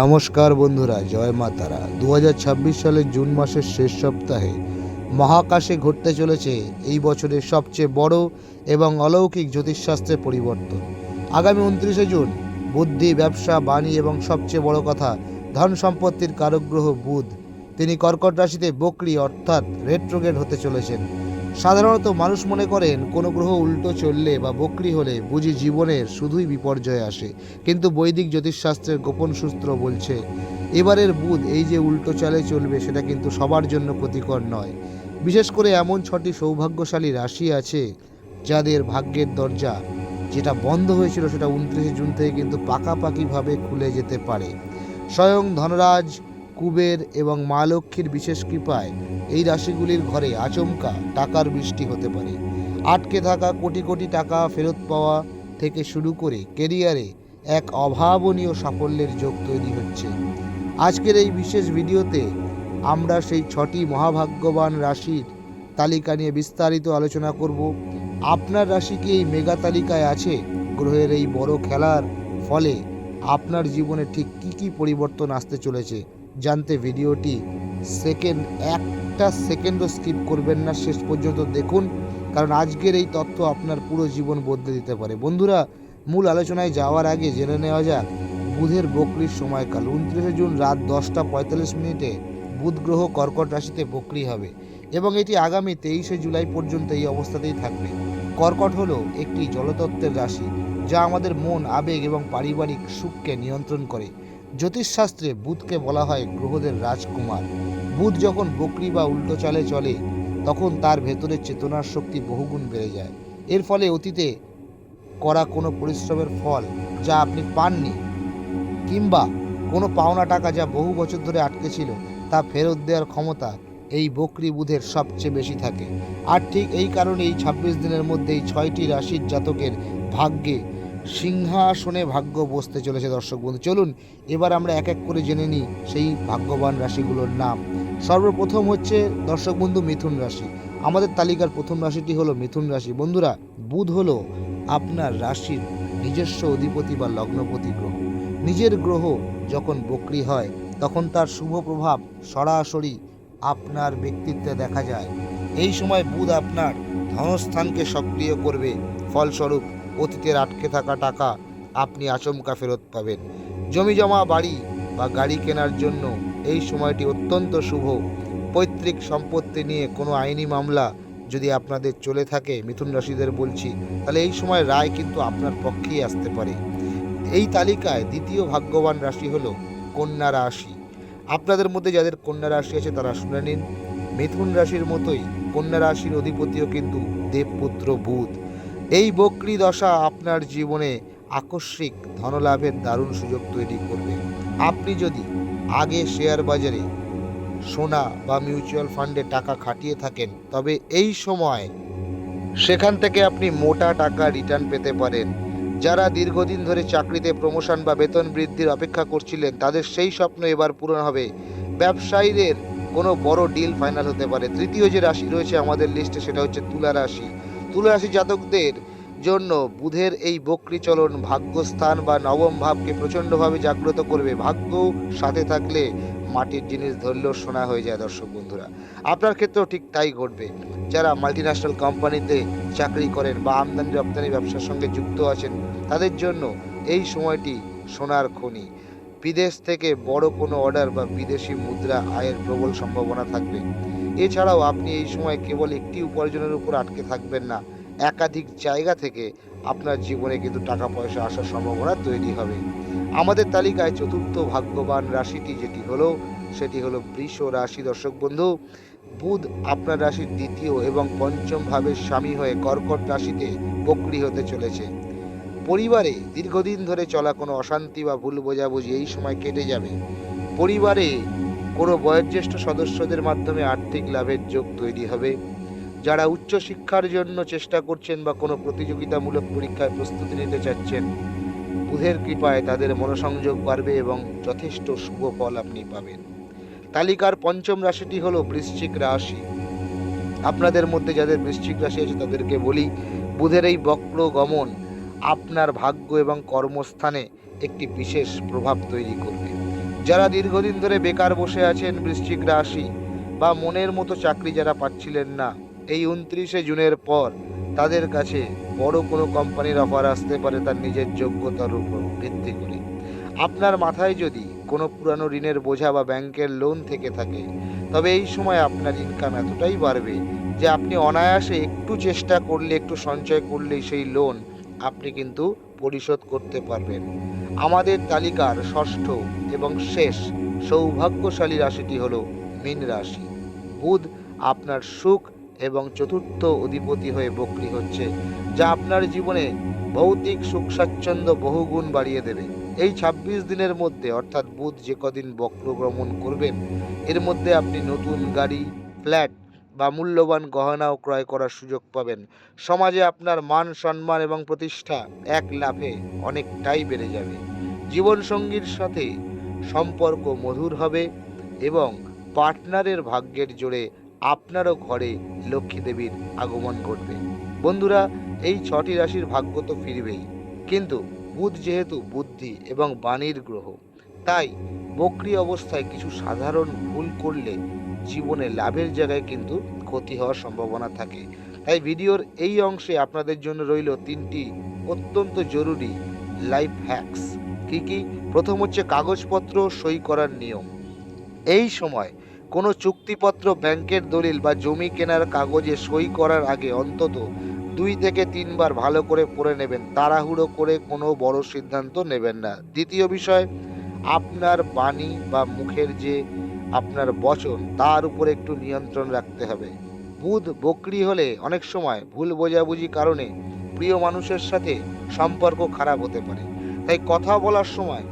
নমস্কার বন্ধুরা, জয় মা তারা। 2026 সালের জুন মাসের শেষ সপ্তাহে মহাকাশে ঘটতে চলেছে এই বছরের সবচেয়ে বড় এবং অলৌকিক জ্যোতিষশাস্ত্রের পরিবর্তন। আগামী 29শে জুন বুদ্ধি, ব্যবসা, বাণী এবং সবচেয়ে বড় কথা ধন সম্পত্তির কারক গ্রহ বুধ, তিনি কর্কট রাশিতে বক্রী অর্থাৎ রেট্রোগ্রেড হতে চলেছেন। সাধারণত মানুষ মনে করেন কোনো গ্রহ উল্টো চললে বা বক্রী হলে বুঝি জীবনের শুধুই বিপর্যয় আসে, কিন্তু বৈদিক জ্যোতিষশাস্ত্রের গোপন সূত্র বলছে এবারের বুধ এই যে উল্টো চালে চলবে সেটা কিন্তু সবার জন্য ক্ষতিকর নয়। বিশেষ করে এমন 6টি সৌভাগ্যশালী রাশি আছে যাদের ভাগ্যের দরজা যেটা বন্ধ হয়েছিল সেটা 29শে জুন থেকে কিন্তু পাকাপাকিভাবে খুলে যেতে পারে। স্বয়ং ধনরাজ, কুবের এবং মা লক্ষ্মীর বিশেষ কৃপায় এই রাশিগুলির ঘরে আচমকা টাকার বৃষ্টি হতে পারে। আটকে থাকা কোটি কোটি টাকা ফেরত পাওয়া থেকে শুরু করে কেরিয়ারে এক অভাবনীয় সাফল্যের যোগ তৈরি হচ্ছে। আজকের এই বিশেষ ভিডিওতে আমরা সেই 6টি মহাভাগ্যবান রাশির তালিকা নিয়ে বিস্তারিত আলোচনা করব। আপনার রাশি কি এই মেগা তালিকায় আছে? গ্রহের এই বড় খেলার ফলে আপনার জীবনে ঠিক কী কী পরিবর্তন আসতে চলেছে জানতে ভিডিওটি একটা সেকেন্ডও স্কিপ করবেন না, শেষ পর্যন্ত দেখুন, কারণ আজকের এই তথ্য আপনার পুরো জীবন বদলে দিতে পারে। বন্ধুরা, মূল আলোচনায় যাওয়ার আগে জেনে নেওয়া যাক বুধের বক্রির সময়কাল। 29শে জুন রাত 10টা 45 বুধ গ্রহ কর্কট রাশিতে বক্রী হবে এবং এটি আগামী 23শে জুলাই পর্যন্ত এই অবস্থাতেই থাকবে। কর্কট হলো একটি জলতত্ত্বের রাশি যা আমাদের মন, আবেগ এবং পারিবারিক সুখকে নিয়ন্ত্রণ করে। জ্যোতিষশাস্ত্রে বুধকে বলা হয় গ্রহদের রাজকুমার। বুধ যখন বক্রী বা উল্টো চালে চলে তখন তার ভেতরের চেতনার শক্তি বহুগুণ বেড়ে যায়। এর ফলে অতীতে করা কোনো পরিশ্রমের ফল যা আপনি পাননি, কিংবা কোনো পাওনা টাকা যা বহু বছর ধরে আটকে ছিল, তা ফেরত দেওয়ার ক্ষমতা এই বক্রী বুধের সবচেয়ে বেশি থাকে। আর ঠিক এই কারণে এই 26 দিনের মধ্যে এই 6টি রাশির জাতকের ভাগ্যে সিংহাসনে ভাগ্য বসতে চলেছে। দর্শক বন্ধু, চলুন এবার আমরা এক এক করে জেনে নিই সেই ভাগ্যবান রাশিগুলোর নাম। সর্বপ্রথম হচ্ছে দর্শক বন্ধু মিথুন রাশি। আমাদের তালিকার প্রথম রাশিটি হলো মিথুন রাশি। বন্ধুরা, বুধ হলো আপনার রাশির নিজস্ব অধিপতি বা লগ্নপতি গ্রহ। নিজের গ্রহ যখন বক্রী হয় তখন তার শুভ প্রভাব সরাসরি আপনার ব্যক্তিত্বে দেখা যায়। এই সময় বুধ আপনার ধনস্থানকে সক্রিয় করবে, ফলস্বরূপ অতীতের আটকে থাকা টাকা আপনি আচমকা ফেরত পাবেন। জমি জমা, বাড়ি বা গাড়ি কেনার জন্য এই সময়টি অত্যন্ত শুভ। পৈতৃক সম্পত্তি নিয়ে কোনো আইনি মামলা যদি আপনাদের চলে থাকে, মিথুন রাশিদের বলছি, তাহলে এই সময় রায় কিন্তু আপনার পক্ষেই আসতে পারে। এই তালিকায় দ্বিতীয় ভাগ্যবান রাশি হলো কন্যা রাশি। আপনাদের মধ্যে যাদের কন্যা রাশি আছে তারা শুনে নিন। মিথুন রাশির মতোই কন্যা রাশির অধিপতিও কিন্তু দেবপুত্র বুধ। এই বক্রী দশা আপনার জীবনে আকস্মিক ধনলাভের দারুণ সুযোগ তৈরি করবে। আপনি যদি আগে শেয়ার বাজারে, সোনা বা মিউচুয়াল ফান্ডে টাকা খাটিয়ে থাকেন, তবে এই সময় সেখান থেকে আপনি মোটা টাকা রিটার্ন পেতে পারেন। যারা দীর্ঘদিন ধরে চাকরিতে প্রমোশন বা বেতন বৃদ্ধির অপেক্ষা করছিলেন, তাদের সেই স্বপ্ন এবার পূরণ হবে। ব্যবসায়ীদের কোনো বড় ডিল ফাইনাল হতে পারে। তৃতীয় যে রাশি রয়েছে আমাদের লিস্টে সেটা হচ্ছে তুলা রাশি। তুলা রাশি জাতকদের জন্য বুধের এই বক্রী চলন ভাগ্যস্থান বা নবম ভাবকে প্রচণ্ডভাবে জাগ্রত করবে। ভাগ্য সাথে থাকলে মাটির জিনিস ধরলেও সোনা হয়ে যায়। দর্শক বন্ধুরা, আপনার ক্ষেত্রেও ঠিক তাই ঘটবে। যারা মাল্টিন্যাশনাল কোম্পানিতে চাকরি করেন বা আমদানি রপ্তানি ব্যবসার সঙ্গে যুক্ত আছেন, তাদের জন্য এই সময়টি সোনার খনি। বিদেশ থেকে বড় কোনো অর্ডার বা বিদেশি মুদ্রা আয়ের প্রবল সম্ভাবনা থাকবে। এছাড়াও আপনি এই সময় কেবল একটি উপার্জনের উপর আটকে থাকবেন না, একাধিক জায়গা থেকে আপনার জীবনে কিন্তু টাকা পয়সা আসার সম্ভাবনা তৈরি হবে। আমাদের তালিকায় চতুর্থ ভাগ্যবান রাশিটি সেটি হলো বৃষ রাশি। দর্শক বন্ধু, বুধ আপনার রাশির দ্বিতীয় এবং পঞ্চম ভাবের স্বামী হয়ে কর্কট রাশিতে বক্রী হতে চলেছে। পরিবারে দীর্ঘদিন ধরে চলা কোনো অশান্তি বা ভুল বোঝাবুঝি এই সময় কেটে যাবে। পরিবারে কোনো বয়োজ্যেষ্ঠ সদস্যদের মাধ্যমে আর্থিক লাভের যোগ তৈরি হবে। যারা উচ্চশিক্ষার জন্য চেষ্টা করছেন বা কোনো প্রতিযোগিতামূলক পরীক্ষায় প্রস্তুতি নিতে চাচ্ছেন, বুধের কৃপায় তাদের মনোসংযোগ বাড়বে এবং যথেষ্ট শুভ ফল আপনি পাবেন। তালিকার পঞ্চম রাশিটি হলো বৃশ্চিক রাশি। আপনাদের মধ্যে যাদের বৃশ্চিক রাশি আছে তাদেরকে বলি, বুধের এই বক্র গমন আপনার ভাগ্য এবং কর্মস্থানে একটি বিশেষ প্রভাব তৈরি করবে। যারা দীর্ঘদিন ধরে বেকার বসে আছেন বৃশ্চিক রাশি, বা মনের মতো চাকরি যারা পাচ্ছিলেন না, এই 29শে জুনের পর তাদের কাছে বড় কোনো কোম্পানির অফার আসতে পারে তার নিজের যোগ্যতার উপর ভিত্তি করে। আপনার মাথায় যদি কোনো পুরানো ঋণের বোঝা বা ব্যাংকের লোন থেকে থাকে, তবে এই সময় আপনার ইনকাম এতটাই বাড়বে যে আপনি অনায়াসে একটু চেষ্টা করলে, একটু সঞ্চয় করলেই সেই লোন আপনি কিন্তু পরিশোধ করতে পারবেন। আমাদের তালিকার ষষ্ঠ এবং শেষ সৌভাগ্যশালী রাশিটি হলো মীন রাশি। বুধ আপনার সুখ এবং চতুর্থ অধিপতি হয়ে বক্রী হচ্ছে, যা আপনার জীবনে ভৌতিক সুখ স্বাচ্ছন্দ্য বহুগুণ বাড়িয়ে দেবে। এই 26 দিনের মধ্যে, অর্থাৎ বুধ যে কদিন বক্রগমন করবেন, এর মধ্যে আপনি নতুন গাড়ি, ফ্ল্যাট বা মূল্যবান গহনাও ক্রয় করার সুযোগ পাবেন। সমাজে আপনার মান সম্মান এবং প্রতিষ্ঠা এক লাফে অনেকটাই বেড়ে যাবে। জীবনসঙ্গীর সাথে সম্পর্ক মধুর হবে এবং পার্টনারের ভাগ্যের জোরে আপনারও ঘরে লক্ষ্মী দেবীর আগমন ঘটবে। বন্ধুরা, এই 6টি রাশির ভাগ্য তো ফিরবেই, কিন্তু বুধ যেহেতু বুদ্ধি এবং বাণীর গ্রহ, তাই বক্রী অবস্থায় কিছু সাধারণ ভুল করলে জীবনে লাভের জায়গায় কিন্তু ক্ষতি হওয়ার সম্ভাবনা থাকে। তাই ভিডিওর এই অংশে আপনাদের জন্য রইল 3টি অত্যন্ত জরুরি লাইফ হ্যাকস। কি কি? প্রথম হচ্ছে কাগজপত্র সই করার নিয়ম। এই সময় কোনো চুক্তিপত্র, ব্যাংকের দলিল বা জমি কেনার কাগজে সই করার আগে অন্তত 2 থেকে 3 বার ভালো করে পড়ে নেবেন। তাড়াহুড়ো করে কোনো বড় সিদ্ধান্ত নেবেন না। দ্বিতীয় বিষয়, আপনার বাণী বা মুখের যে আপনার বচন, তার উপর একটু নিয়ন্ত্রণ রাখতে হবে। বুধ বক্রী হলে অনেক সময় ভুল বোঝাবুঝি কারণে প্রিয় মানুষের সাথে সম্পর্ক খারাপ হতে পারে। তাই কথা বলার সময়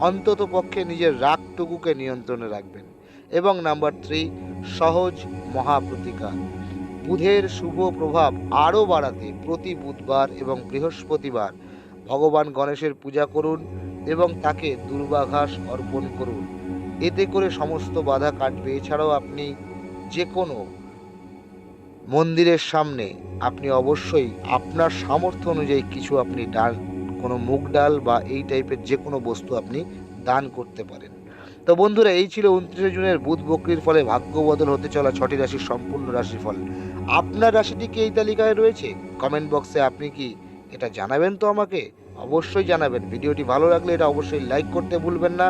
অন্তত পক্ষে নিজের রাগটুকুকে নিয়ন্ত্রণে রাখবেন। এবং নাম্বার 3, সহজ মহাপ্রতিকার। বুধের শুভ প্রভাব আরও বাড়াতে প্রতি বুধবার এবং বৃহস্পতিবার ভগবান গণেশের পূজা করুন এবং তাকে দুর্বাঘাস অর্পণ করুন। এতে করে সমস্ত বাধা কাটবে। এছাড়াও আপনি যে কোনো মন্দিরের সামনে আপনি অবশ্যই আপনার সামর্থ্য অনুযায়ী কিছু আপনি ডাল, কোনো মুগ ডাল বা এই টাইপের যে কোনো বস্তু আপনি দান করতে পারেন। তো বন্ধুরা, এই ছিল 29শে জুনের বুধ বক্রীর ফলে ভাগ্য বদল হতে চলা 6টি রাশির সম্পূর্ণ রাশিফল। আপনার রাশিটি কি এই তালিকায় রয়েছে? কমেন্ট বক্সে আপনি কি এটা জানাবেন তো আমাকে? অবশ্যই জানাবেন। ভিডিওটি ভালো লাগলে এটা অবশ্যই লাইক করতে ভুলবেন না।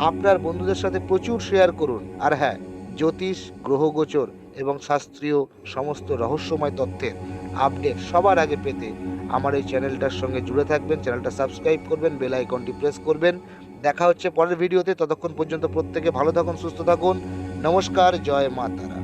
আপনার বন্ধুদের সাথে প্রচুর শেয়ার করুন। আর হ্যাঁ, জ্যোতিষ, গ্রহগোচর এবং শাস্ত্রীয় সমস্ত রহস্যময় তথ্যের আপডেট সবার আগে পেতে আমার এই চ্যানেলটার সঙ্গে জুড়ে থাকবেন। চ্যানেলটা সাবস্ক্রাইব করবেন, বেল আইকনটি প্রেস করবেন। দেখা হচ্ছে পরের ভিডিওতে। ততক্ষণ পর্যন্ত প্রত্যেকে ভালো থাকুন, সুস্থ থাকুন। নমস্কার, জয় মা তারা।